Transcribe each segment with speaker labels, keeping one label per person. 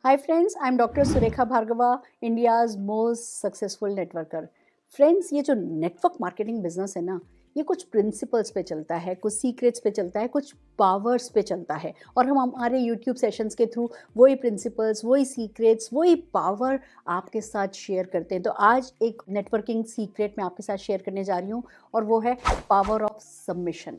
Speaker 1: Hi friends, I'm Dr. Surekha Bhargava, India's most successful networker. Friends, ये जो network marketing business है ना, ये कुछ प्रिंसिपल्स पे चलता है, कुछ सीक्रेट्स पे चलता है, कुछ पावर्स पे चलता है। और हम हमारे यूट्यूब सेशंस के थ्रू वही प्रिंसिपल्स, वही सीक्रेट्स, वही पावर आपके साथ शेयर करते हैं। तो आज एक नेटवर्किंग सीक्रेट मैं आपके साथ शेयर करने जा रही हूँ और वो है पावर ऑफ सबमिशन,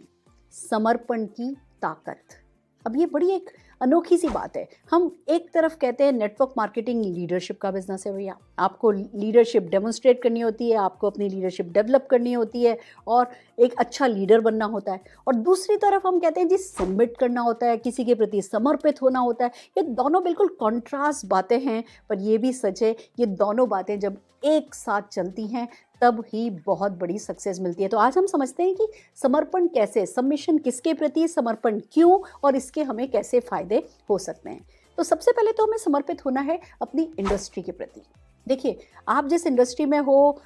Speaker 1: समर्पण की ताकत। अब ये बड़ी एक अनोखी सी बात है। हम एक तरफ कहते हैं नेटवर्क मार्केटिंग लीडरशिप का बिजनेस है भैया, आपको लीडरशिप डेमोन्स्ट्रेट करनी होती है, आपको अपनी लीडरशिप डेवलप करनी होती है और एक अच्छा लीडर बनना होता है। और दूसरी तरफ हम कहते हैं जी सबमिट करना होता है, किसी के प्रति समर्पित होना होता है। ये दोनों बिल्कुल कॉन्ट्रास्ट बातें हैं, पर ये भी सच है, ये दोनों बातें जब एक साथ चलती हैं तब ही बहुत बड़ी सक्सेस मिलती है। तो आज हम समझते हैं कि समर्पण कैसे, सबमिशन किसके प्रति, समर्पण क्यों और इसके हमें कैसे फायदे हो सकते हैं। तो सबसे पहले तो हमें समर्पित होना है अपनी इंडस्ट्री के प्रति। देखिए, आप जिस इंडस्ट्री में हो,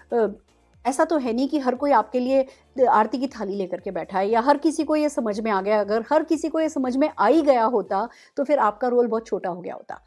Speaker 1: ऐसा तो है नहीं कि हर कोई आपके लिए आरती की थाली लेकर के बैठा है या हर किसी को ये समझ में आ गया। अगर हर किसी को ये समझ में आ ही गया होता तो फिर आपका रोल बहुत छोटा हो गया होता।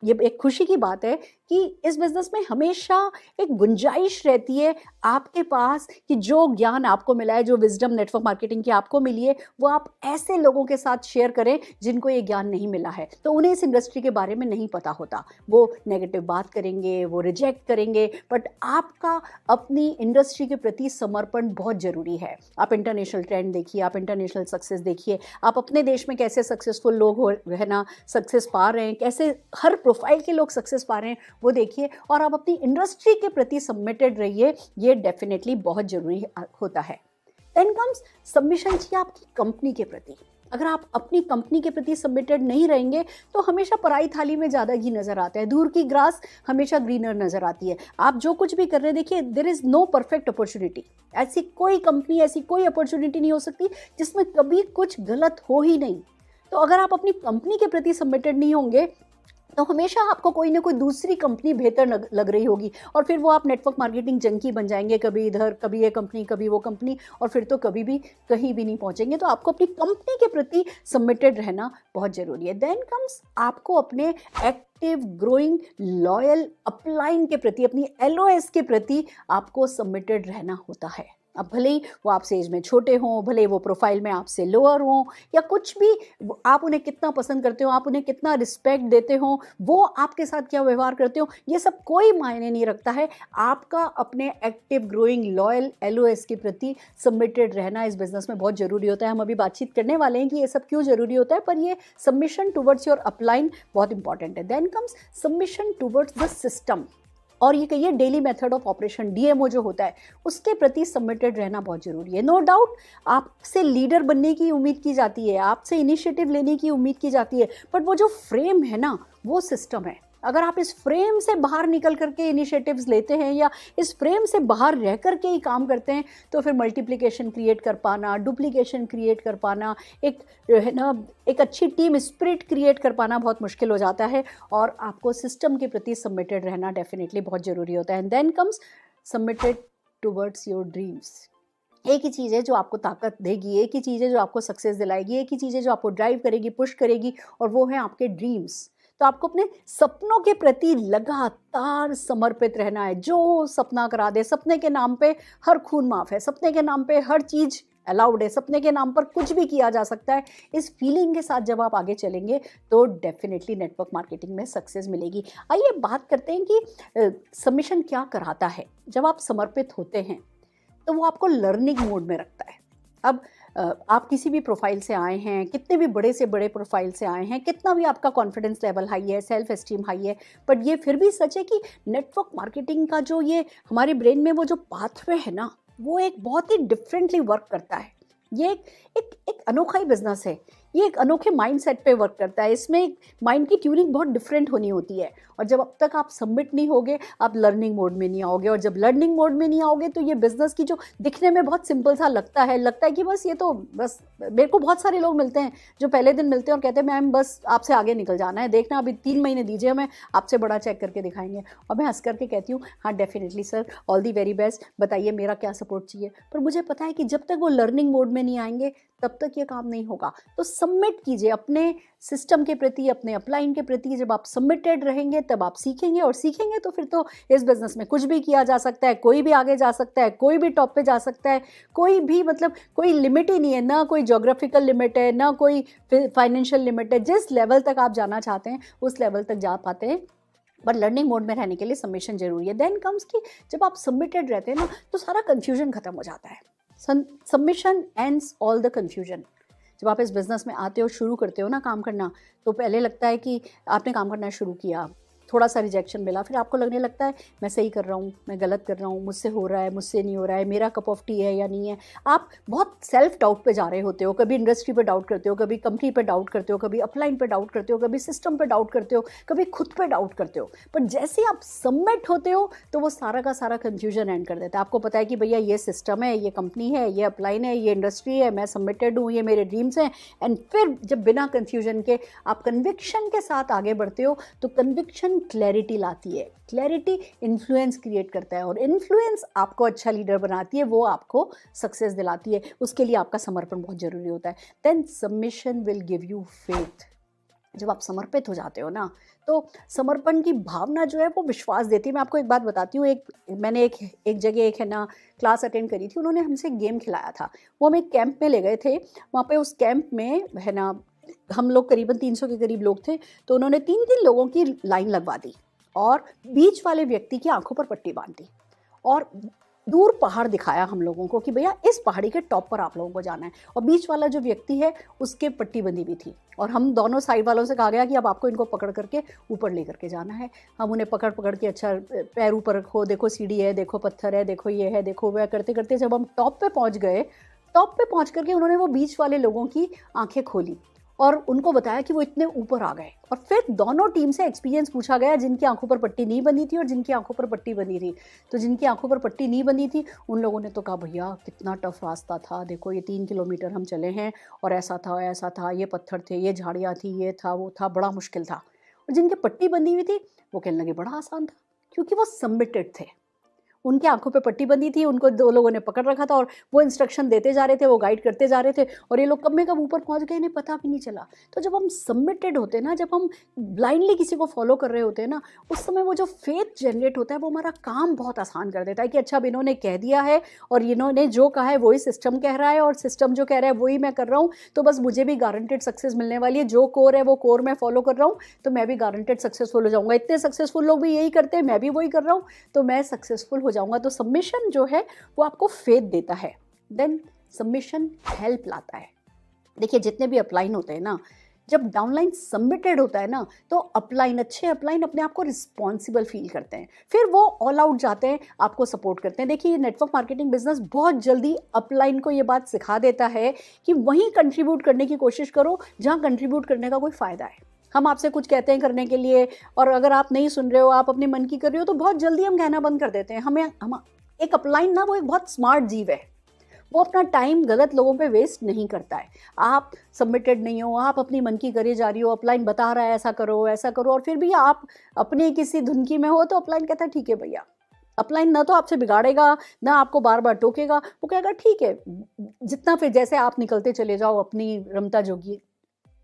Speaker 1: ये एक खुशी की बात है कि इस बिज़नेस में हमेशा एक गुंजाइश रहती है आपके पास कि जो ज्ञान आपको मिला है, जो विजडम नेटवर्क मार्केटिंग की आपको मिली है, वो आप ऐसे लोगों के साथ शेयर करें जिनको ये ज्ञान नहीं मिला है। तो उन्हें इस इंडस्ट्री के बारे में नहीं पता होता, वो नेगेटिव बात करेंगे, वो रिजेक्ट करेंगे, बट आपका अपनी इंडस्ट्री के प्रति समर्पण बहुत ज़रूरी है। आप इंटरनेशनल ट्रेंड देखिए, आप इंटरनेशनल सक्सेस देखिए, आप अपने देश में कैसे सक्सेसफुल लोग हो है ना, सक्सेस पा रहे हैं, कैसे हर प्रोफाइल के लोग सक्सेस पा रहे हैं वो देखिए, और आप अपनी इंडस्ट्री के प्रति सबमिटेड रहिए। ये डेफिनेटली बहुत जरूरी होता है। देन कम्स सबमिशन चाहिए आपकी कंपनी के प्रति। अगर आप अपनी कंपनी के प्रति सबमिटेड नहीं रहेंगे तो हमेशा पराई थाली में ज़्यादा घी नज़र आता है, दूर की ग्रास हमेशा ग्रीनर नज़र आती है। आप जो कुछ भी कर रहे हैं, देखिए, there is no perfect opportunity. ऐसी कोई कंपनी, ऐसी कोई अपॉर्चुनिटी नहीं हो सकती जिसमें कभी कुछ गलत हो ही नहीं। तो अगर आप अपनी कंपनी के प्रति सबमिटेड नहीं होंगे तो हमेशा आपको कोई ना कोई दूसरी कंपनी बेहतर लग रही होगी और फिर वो आप नेटवर्क मार्केटिंग जंकी बन जाएंगे, कभी इधर, कभी ये कंपनी, कभी वो कंपनी, और फिर तो कभी भी कहीं भी नहीं पहुंचेंगे। तो आपको अपनी कंपनी के प्रति सबमिटेड रहना बहुत ज़रूरी है। देन कम्स आपको अपने एक्टिव, ग्रोइंग, लॉयल अपलाइन के प्रति, अपनी LOS के प्रति आपको सबमिटेड रहना होता है। अब भले ही वो आपसे एज में छोटे हों, भले वो प्रोफाइल में आपसे लोअर हों, या कुछ भी, आप उन्हें कितना पसंद करते हो, आप उन्हें कितना रिस्पेक्ट देते हो, वो आपके साथ क्या व्यवहार करते हो, ये सब कोई मायने नहीं रखता है। आपका अपने एक्टिव, ग्रोइंग, लॉयल LOS के प्रति सबमिटेड रहना इस बिजनेस में बहुत ज़रूरी होता है। हम अभी बातचीत करने वाले हैं कि ये सब क्यों ज़रूरी होता है, पर ये सबमिशन टुवर्ड्स योर अपलाइन बहुत इंपॉर्टेंट है। Then comes submission towards the system, और ये कहिए daily method of operation, DMO जो होता है, उसके प्रति सबमिटेड रहना बहुत ज़रूरी है। नो डाउट आपसे लीडर बनने की उम्मीद की जाती है, आपसे इनिशिएटिव लेने की उम्मीद की जाती है, बट वो जो फ्रेम है ना, वो सिस्टम है। अगर आप इस फ्रेम से बाहर निकल करके इनिशिएटिव्स लेते हैं या इस फ्रेम से बाहर रह करके ही काम करते हैं, तो फिर मल्टीप्लिकेशन क्रिएट कर पाना, डुप्लीकेशन क्रिएट कर पाना, एक है ना, एक अच्छी टीम स्पिरिट क्रिएट कर पाना बहुत मुश्किल हो जाता है। और आपको सिस्टम के प्रति सबमिटेड रहना डेफिनेटली बहुत ज़रूरी होता है। And then comes submitted towards your dreams. एक ही चीज़ है जो आपको ताकत देगी, एक ही चीज़ है जो आपको सक्सेस दिलाएगी, एक ही चीज़ है जो आपको ड्राइव करेगी, पुश करेगी, और वो है आपके ड्रीम्स। तो आपको अपने सपनों के प्रति लगातार समर्पित रहना है। जो सपना करा दे, सपने के नाम पे हर खून माफ़ है, सपने के नाम पे हर चीज़ अलाउड है, सपने के नाम पर कुछ भी किया जा सकता है। इस फीलिंग के साथ जब आप आगे चलेंगे तो डेफिनेटली नेटवर्क मार्केटिंग में सक्सेस मिलेगी। आइए बात करते हैं कि सबमिशन क्या कराता है। जब आप समर्पित होते हैं तो वो आपको लर्निंग मोड में रखता है। अब आप किसी भी प्रोफाइल से आए हैं, कितने भी बड़े से बड़े प्रोफाइल से आए हैं, कितना भी आपका कॉन्फिडेंस लेवल हाई है, सेल्फ एस्टीम हाई है, बट ये फिर भी सच है कि नेटवर्क मार्केटिंग का जो ये हमारे ब्रेन में वो जो पाथवे है ना, वो एक बहुत ही डिफरेंटली वर्क करता है। ये एक अनोखा ही बिजनेस है, ये एक अनोखे माइंडसेट पे वर्क करता है। इसमें माइंड की ट्यूनिंग बहुत डिफरेंट होनी होती है, और जब अब तक आप सबमिट नहीं होगे, आप लर्निंग मोड में नहीं आओगे, और जब लर्निंग मोड में नहीं आओगे तो ये बिजनेस की जो दिखने में बहुत सिंपल सा लगता है कि बस ये तो बस, मेरे को बहुत सारे लोग मिलते हैं जो पहले दिन मिलते हैं और कहते हैं मैम बस आपसे आगे निकल जाना है, देखना अभी 3 महीने दीजिए, हमें आपसे बड़ा चेक करके दिखाएंगे। और मैं हंस करके कहती हूँ हाँ definitely sir, all the very best, बताइए मेरा क्या सपोर्ट चाहिए। पर मुझे पता है कि जब तक वो लर्निंग मोड में नहीं आएंगे तब तक ये काम नहीं होगा। तो सबमिट कीजिए अपने सिस्टम के प्रति, अपने अपलाइन के प्रति। जब आप सबमिटेड रहेंगे तब आप सीखेंगे, और सीखेंगे तो फिर तो इस बिज़नेस में कुछ भी किया जा सकता है, कोई भी आगे जा सकता है, कोई भी टॉप पे जा सकता है, कोई भी मतलब कोई लिमिट ही नहीं है, ना कोई ज्योग्राफिकल लिमिट है, ना कोई फाइनेंशियल लिमिट है। जिस लेवल तक आप जाना चाहते हैं उस लेवल तक जा पाते हैं, बट लर्निंग मोड में रहने के लिए सबमिशन जरूरी है। देन कम्स कि जब आप सबमिटेड रहते हैं ना तो सारा कन्फ्यूजन खत्म हो जाता है। Submission ends all the confusion. जब आप इस बिज़नेस में आते हो, शुरू करते हो ना काम करना, तो पहले लगता है कि आपने काम करना शुरू किया, थोड़ा सा रिजेक्शन मिला, फिर आपको लगने लगता है मैं सही कर रहा हूँ, मैं गलत कर रहा हूँ, मुझसे हो रहा है, मुझसे नहीं हो रहा है, मेरा कप ऑफ टी है या नहीं है। आप बहुत सेल्फ डाउट पे जा रहे होते हो, कभी इंडस्ट्री पे डाउट करते हो, कभी कंपनी पे डाउट करते हो, कभी अपलाइन पे डाउट करते हो, कभी सिस्टम पे डाउट करते हो, कभी खुद पे डाउट करते हो। पर जैसे आप सबमिट होते हो तो वो सारा का सारा कन्फ्यूजन एंड कर देता है। आपको पता है कि भैया ये सिस्टम है, ये कंपनी है, ये अपलाइन है, ये इंडस्ट्री है, मैं सबमिटेड हूँ, ये मेरे ड्रीम्स हैं। एंड फिर जब बिना कन्फ्यूजन के आप कन्विक्शन के साथ आगे बढ़ते हो तो कन्विक्शन क्लैरिटी लाती है, क्लैरिटी इन्फ्लुएंस क्रिएट करता है, और इन्फ्लुएंस आपको अच्छा लीडर बनाती है, वो आपको सक्सेस दिलाती है। उसके लिए आपका समर्पण बहुत जरूरी होता है। Then submission will give you faith. जब आप समर्पित हो जाते हो ना तो समर्पण की भावना जो है वो विश्वास देती है। मैं आपको एक बात बताती हूँ, मैंने एक जगह एक है ना क्लास अटेंड करी थी, उन्होंने हमसे गेम खिलाया था। वो हम एक कैंप में ले गए थे, वहाँ पे उस कैंप में है ना हम लोग करीबन 300 के करीब लोग थे। तो उन्होंने 3-3 लोगों की लाइन लगवा दी और बीच वाले व्यक्ति की आंखों पर पट्टी बांध दी और दूर पहाड़ दिखाया हम लोगों को कि भैया इस पहाड़ी के टॉप पर आप लोगों को जाना है। और बीच वाला जो व्यक्ति है उसके पट्टी बंधी हुई थी, और हम दोनों साइड वालों से कहा गया कि अब आपको इनको पकड़ करके ऊपर ले करके जाना है। हम उन्हें पकड़ पकड़ के अच्छा पैर ऊपर रखो, देखो सीढ़ी है, देखो पत्थर है, देखो ये है, देखो वह, करते करते जब हम टॉप पे पहुंच गए, टॉप पे पहुंच करके उन्होंने वो बीच वाले लोगों की आंखें खोली और उनको बताया कि वो इतने ऊपर आ गए। और फिर दोनों टीम से एक्सपीरियंस पूछा गया, जिनकी आंखों पर पट्टी नहीं बंधी थी और जिनकी आंखों पर पट्टी बंधी थी। तो जिनकी आंखों पर पट्टी नहीं बंधी थी उन लोगों ने तो कहा भैया कितना टफ रास्ता था, देखो ये 3 किलोमीटर हम चले हैं और ऐसा था, ये पत्थर थे, ये झाड़ियाँ थी, ये था वो था, बड़ा मुश्किल था। और जिनकी पट्टी बंधी हुई थी वो कहने लगे बड़ा आसान था, क्योंकि वो सबमिटेड थे। उनकी आंखों पे पट्टी बंधी थी, उनको 2 लोगों ने पकड़ रखा था और वो इंस्ट्रक्शन देते जा रहे थे, वो गाइड करते जा रहे थे, और ये लोग कब में कब ऊपर पहुंच गए इन्हें पता भी नहीं चला। तो जब हम सबमिटेड होते हैं ना, जब हम ब्लाइंडली किसी को फॉलो कर रहे होते हैं ना, उस समय वो जो फेथ जनरेट होता है वो हमारा काम बहुत आसान कर देता है कि अच्छा अब इन्होंने कह दिया है और इन्होंने जो कहा है वही सिस्टम कह रहा है और सिस्टम जो कह रहा है वही मैं कर रहा हूँ, तो बस मुझे भी गारंटेड सक्सेस मिलने वाली है। जो कोर है वो कोर मैं फॉलो कर रहा हूँ तो मैं भी गारंटेड सक्सेसफुल हो जाऊँगा। इतने सक्सेसफुल लोग भी यही करते हैं, मैं भी वही कर रहा हूँ तो मैं सक्सेसफुल हो जाऊँगा। तो सबमिशन जो है वो आपको फेथ देता है। देन सबमिशन हेल्प लाता है। देखिए जितने भी अपलाइन होते हैं ना, जब डाउनलाइन सबमिटेड होता है ना तो अपलाइन, अच्छे अपलाइन अपने आप को रिस्पॉन्सिबल फील करते हैं, फिर वो ऑल आउट जाते हैं, आपको सपोर्ट करते हैं। देखिए ये नेटवर्क मार्केटिंग बिजनेस बहुत जल्दी अपलाइन को ये बात सिखा देता है कि वहीं कंट्रीब्यूट करने की कोशिश करो जहाँ कंट्रीब्यूट करने का कोई फ़ायदा है। हम आपसे कुछ कहते हैं करने के लिए और अगर आप नहीं सुन रहे हो, आप अपने मन की कर रहे हो, तो बहुत जल्दी हम कहना बंद कर देते हैं। हम एक अपलाइन ना वो एक बहुत स्मार्ट जीव है, वो अपना टाइम गलत लोगों पे वेस्ट नहीं करता है। आप सबमिटेड नहीं हो, आप अपनी मन की करे जा रही हो, अपलाइन बता रहा है ऐसा करो और फिर भी आप अपने किसी धुन की में हो, तो अपलाइन कहता है ठीक है भैया। अपलाइन ना तो आपसे बिगाड़ेगा ना आपको बार बार टोकेगा, वो कहेगा ठीक है, जितना फिर जैसे आप निकलते चले जाओ अपनी रमता जोगी,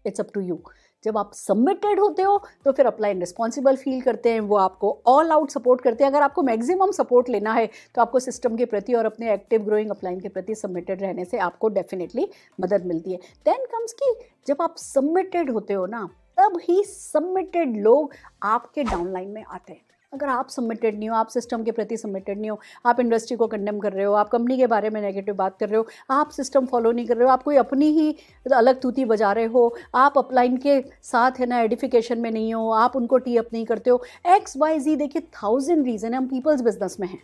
Speaker 1: इट्स अप टू यू। जब आप सबमिटेड होते हो तो फिर अपलाइन रिस्पॉन्सिबल फील करते हैं, वो आपको ऑल आउट सपोर्ट करते हैं। अगर आपको मैक्सिमम सपोर्ट लेना है तो आपको सिस्टम के प्रति और अपने एक्टिव ग्रोइंग अपलाइन के प्रति सबमिटेड रहने से आपको डेफिनेटली मदद मिलती है। देन कम्स कि जब आप सबमिटेड होते हो ना, तब ही सबमिटेड लोग आपके डाउनलाइन में आते हैं। अगर आप सबमिटेड नहीं हो, आप सिस्टम के प्रति सबमिटेड नहीं हो, आप इंडस्ट्री को कंडेम कर रहे हो, आप कंपनी के बारे में नेगेटिव बात कर रहे हो, आप सिस्टम फॉलो नहीं कर रहे हो, आप कोई अपनी ही अलग तूती बजा रहे हो, आप अपलाइन के साथ है ना एडिफिकेशन में नहीं हो, आप उनको टी अप नहीं करते हो, XYZ, देखिए 1000 रीज़न है। हम पीपल्स बिजनेस में हैं,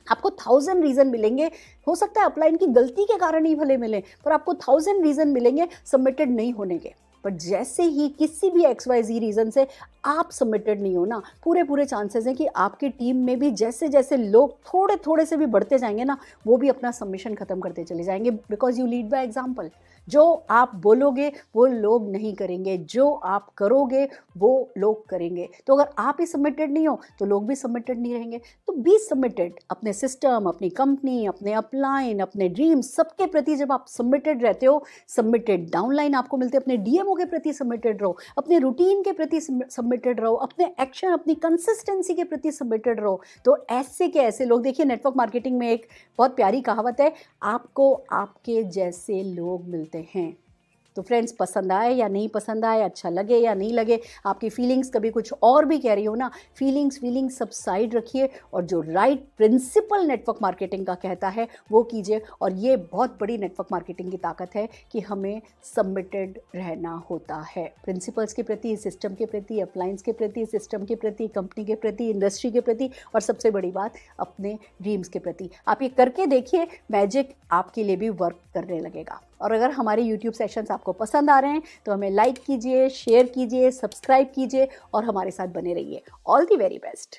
Speaker 1: आपको 1000 रीज़न मिलेंगे। हो सकता है अपलाइन की गलती के कारण ही भले मिले, पर आपको 1000 रीज़न मिलेंगे सबमिटेड नहीं होने के। पर जैसे ही किसी भी XYZ रीज़न से आप सबमिटेड नहीं हो ना, पूरे चांसेस हैं कि आपकी टीम में भी जैसे जैसे लोग थोड़े थोड़े से भी बढ़ते जाएंगे ना, वो भी अपना सबमिशन खत्म करते चले जाएंगे, because you lead by example. जो आप बोलोगे वो लोग नहीं करेंगे, जो आप करोगे वो लोग करेंगे। तो अगर आप ही सबमिटेड नहीं हो तो लोग भी सबमिटेड नहीं रहेंगे। तो बी सबमिटेड, अपने सिस्टम, अपनी कंपनी, अपने अपलाइन, अपने ड्रीम्स, सबके प्रति जब आप सबमिटेड रहते हो, सबमिटेड डाउनलाइन आपको मिलते हैं। अपने डीएमओ के प्रति सबमिटेड रहो, अपने रूटीन के प्रति सबमिटेड रहो, अपने एक्शन, अपनी कंसिस्टेंसी के प्रति सबमिटेड रहो। तो ऐसे के ऐसे लोग, देखिए नेटवर्क मार्केटिंग में एक बहुत प्यारी कहावत है, आपको आपके जैसे लोग मिलते हैं। तो फ्रेंड्स, पसंद आए या नहीं पसंद आए, अच्छा लगे या नहीं लगे, आपकी फीलिंग्स कभी कुछ और भी कह रही हो ना, फीलिंग्स सब साइड रखिए और जो राइट प्रिंसिपल नेटवर्क मार्केटिंग का कहता है वो कीजिए। और ये बहुत बड़ी नेटवर्क मार्केटिंग की ताकत है कि हमें सबमिटेड रहना होता है प्रिंसिपल्स के प्रति, सिस्टम के प्रति, अप्लायंस के प्रति, सिस्टम के प्रति, कंपनी के प्रति, इंडस्ट्री के प्रति, और सबसे बड़ी बात अपने ड्रीम्स के प्रति। आप ये करके देखिए, मैजिक आपके लिए भी वर्क करने लगेगा। और अगर हमारे YouTube सेशंस आपको पसंद आ रहे हैं तो हमें लाइक कीजिए, शेयर कीजिए, सब्सक्राइब कीजिए और हमारे साथ बने रहिए। All the very best.